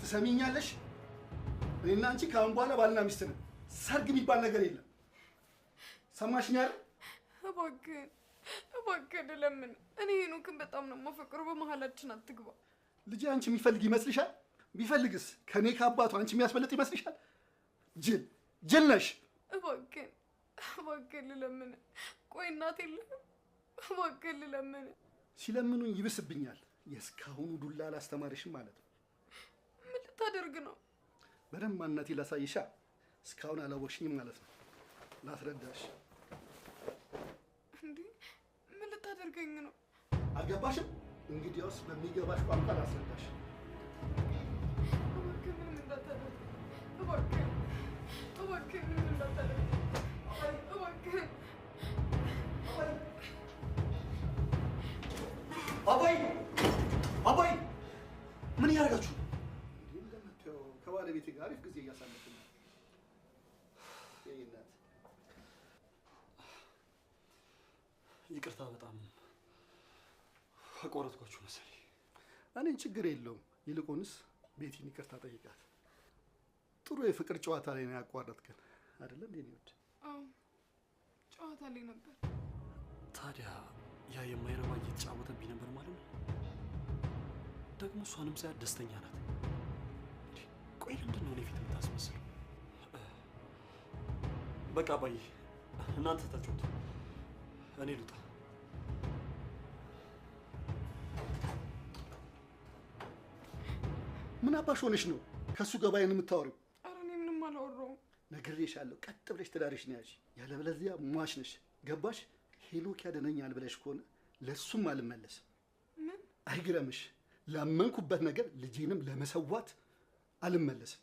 ትሰሚኛለሽ? እኔና አንቺ ከአሁን በኋላ ባልና ሚስት ነን። ሰርግ የሚባል ነገር የለም። ሰማሽኝ አይደል? እባክህ ለምን? እኔ ሄኖክን በጣም ነው የማፈቅረው። በመሀላችን አትግባ። ልጅ አንቺ የሚፈልግ ይመስልሻል? ቢፈልግስ ከኔ ከአባቱ አንቺ የሚያስበልጥ ይመስልሻል? ጅል ነሽ። እባክህ ልለምን። ቆይ እናት የለህም? እባክህ ልለምን። ሲለምኑኝ ይብስብኛል። የእስካሁኑ ዱላ አላስተማርሽም ማለት ነው። ምን ልታደርግ ነው? በደንብ ማንነቴ ላሳይሻ። እስካሁን አላወቅሽኝም ማለት ነው። ላስረዳሽ። እንዴ ምን ልታደርገኝ ነው? አልገባሽም? እንግዲያውስ በሚገባሽ ቋንቋ ላስረዳሽ። እባክህ ምንም እንዳታደርግ። እባክህ ምንም እንዳታደርግ። እባክህ አባይ ምን እያደረጋችሁ ነው? እንደምታየው ከባለቤቴ ጋር አሪፍ ጊዜ እያሳለፍን ነው። እናት ይቅርታ፣ በጣም አቋረጥኳችሁ መሰለኝ። እኔን ችግር የለውም። ይልቁንስ ቤቲን ይቅርታ ጠይቃት። ጥሩ የፍቅር ጨዋታ ላይ ነው ያቋረጥከን አይደለም እንዴ? ወድ ጨዋታ ላይ ነበር። ታዲያ ያ የማይረባ እየተጫወተብኝ ነበር ማለት ነው። ደግሞ እሷንም ሳያት ደስተኛ ናት። ቆይ ለምንድን ነው እኔ ፊት የምታስመስለው? በቃ አባዬ እናንተ ተጫወቱ፣ እኔ ልውጣ። ምን አባሽ ሆነሽ ነው ከሱ ገባይን የምታወሪው? ኧረ እኔ ምንም አላወራሁም። ነግሬሻለሁ፣ ቀጥ ብለሽ ትዳርሽን ያዥ፣ ያለበለዚያ ሟች ነሽ። ገባሽ? ሄኖክ ያደነኛል ብለሽ ከሆነ ለሱም አልመለስም። ምን? አይግረምሽ፣ ላመንኩበት ነገር ልጄንም ለመሰዋት አልመለስም።